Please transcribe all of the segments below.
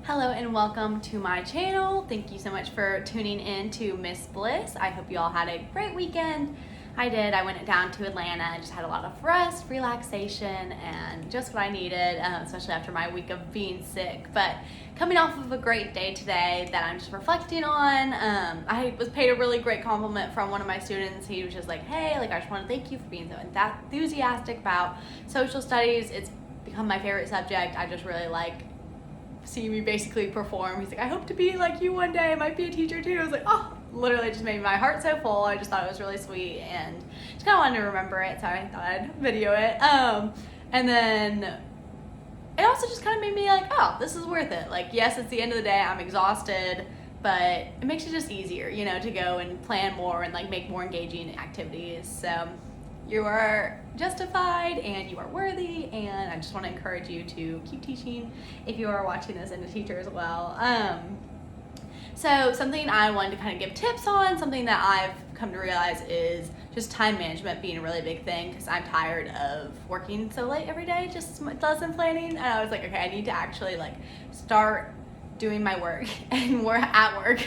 Hello and welcome to my channel. Thank you so much for tuning in to Miss Bliss. I hope you all had a great weekend. I did. I went down to Atlanta and just had a lot of rest, relaxation, and just what I needed, especially after my week of being sick. But coming off of a great day today that I'm just reflecting on, I was paid a really great compliment from one of my students. He was just like, hey, I just want to thank you for being so enthusiastic about social studies. It's become my favorite subject. I just really like see me basically perform. He's like, I hope to be like you one day. I might be a teacher too. I was like, oh, literally just made my heart so full. I just thought it was really sweet and just kind of wanted to remember it, so I thought I'd video it. And then it also just kind of made me like, oh, this is worth it. Like, yes, it's the end of the day. I'm exhausted, but it makes it just easier, to go and plan more and like make more engaging activities. So you are justified and you are worthy, and I just want to encourage you to keep teaching if you are watching this and a teacher as well. So something I wanted to kind of give tips on, something that I've come to realize is just time management being a really big thing, because I'm tired of working so late every day, just lesson planning. And I was like, okay, I need to actually like start doing my work and we're at work.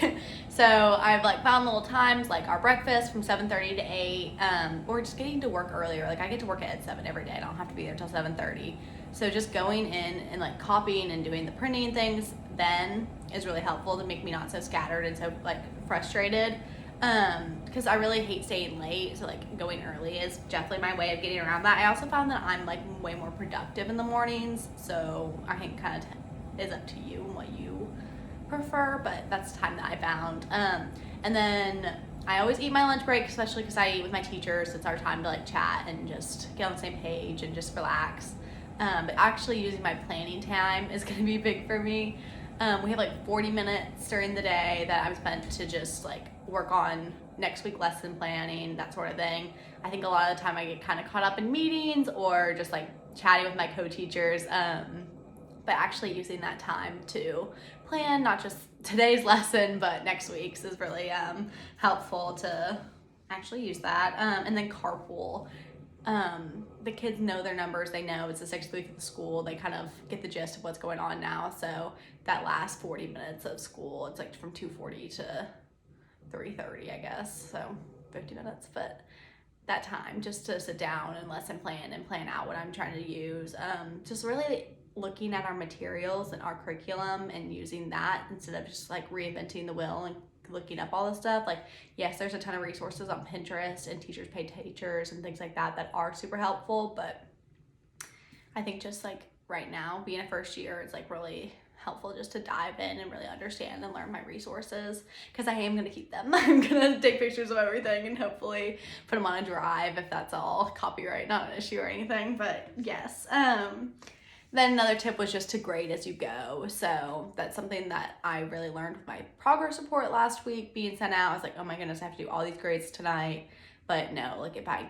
So I've like found little times like our breakfast from 7:30 to 8, or just getting to work earlier. Like I get to work at 7 every day. I don't have to be there till 7:30. So just going in and like copying and doing the printing things then is really helpful to make me not so scattered and so like frustrated. Because I really hate staying late, so like going early is definitely my way of getting around that. I also found that I'm like way more productive in the mornings, so I think kind of is up to you and what you prefer, but that's the time that I found. And then I always eat my lunch break, especially because I eat with my teachers. It's our time to like chat and just get on the same page and just relax. But actually using my planning time is going to be big for me. We have like 40 minutes during the day that I'm spent to just like work on next week lesson planning, that sort of thing. I think a lot of the time I get kind of caught up in meetings or just like chatting with my co-teachers. But actually using that time to plan not just today's lesson, but next week's is really helpful to actually use that. And then carpool. The kids know their numbers. They know it's the sixth week of the school. They kind of get the gist of what's going on now. So that last 40 minutes of school, it's like from 2:40 to 3:30, I guess. So 50 minutes, but that time just to sit down and lesson plan and plan out what I'm trying to use. Just really looking at our materials and our curriculum and using that instead of just like reinventing the wheel and looking up all this stuff. Like, yes, there's a ton of resources on Pinterest and Teachers Pay Teachers and things like that are super helpful, but I think just like right now being a first year, it's like really helpful just to dive in and really understand and learn my resources, because I am going to keep them. I'm going to take pictures of everything and hopefully put them on a drive if that's all copyright, not an issue or anything, but yes. Then another tip was just to grade as you go. So that's something that I really learned with my progress report last week being sent out. I was like, oh my goodness, I have to do all these grades tonight. But no, like if I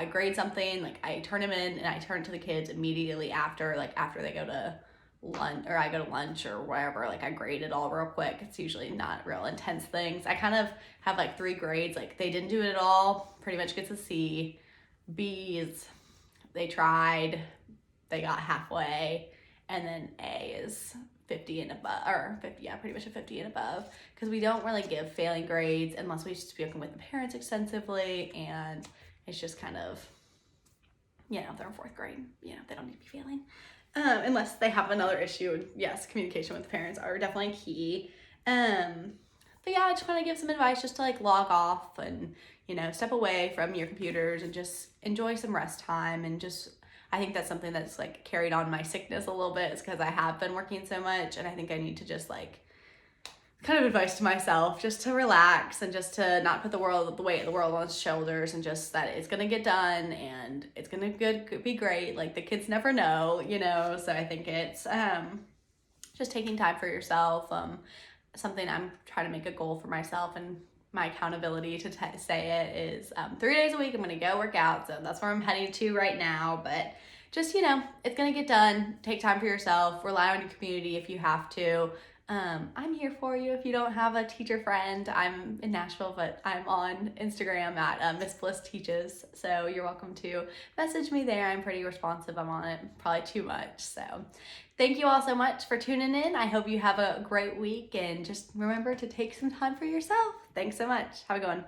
grade something, like I turn them in and I turn it to the kids immediately after they go to lunch, or I go to lunch or wherever, like I grade it all real quick. It's usually not real intense things. I kind of have like 3 grades, like they didn't do it at all, pretty much gets a C. B's, they tried, they got halfway, and then A is 50 and above, or 50, yeah, pretty much a 50 and above, because we don't really give failing grades unless we've spoken with the parents extensively, and it's just kind of, if they're in 4th grade, they don't need to be failing. Unless they have another issue, and yes, communication with parents are definitely key. But yeah, I just want to give some advice just to like log off and, step away from your computers and just enjoy some rest time. And just, I think that's something that's like carried on my sickness a little bit, is because I have been working so much, and I think I need to just like kind of advice to myself just to relax and just to not put the weight of the world on its shoulders, and just that it's gonna get done and it's gonna be great. Like the kids never know, so I think it's just taking time for yourself. Something I'm trying to make a goal for myself, and my accountability to say it is 3 days a week I'm gonna go work out. So that's where I'm heading to right now. But just, it's gonna get done. Take time for yourself, rely on your community if you have to. I'm here for you. If you don't have a teacher friend, I'm in Nashville, but I'm on Instagram at Miss Bliss Teaches. So you're welcome to message me there. I'm pretty responsive. I'm on it probably too much. So thank you all so much for tuning in. I hope you have a great week, and just remember to take some time for yourself. Thanks so much. Have a good one.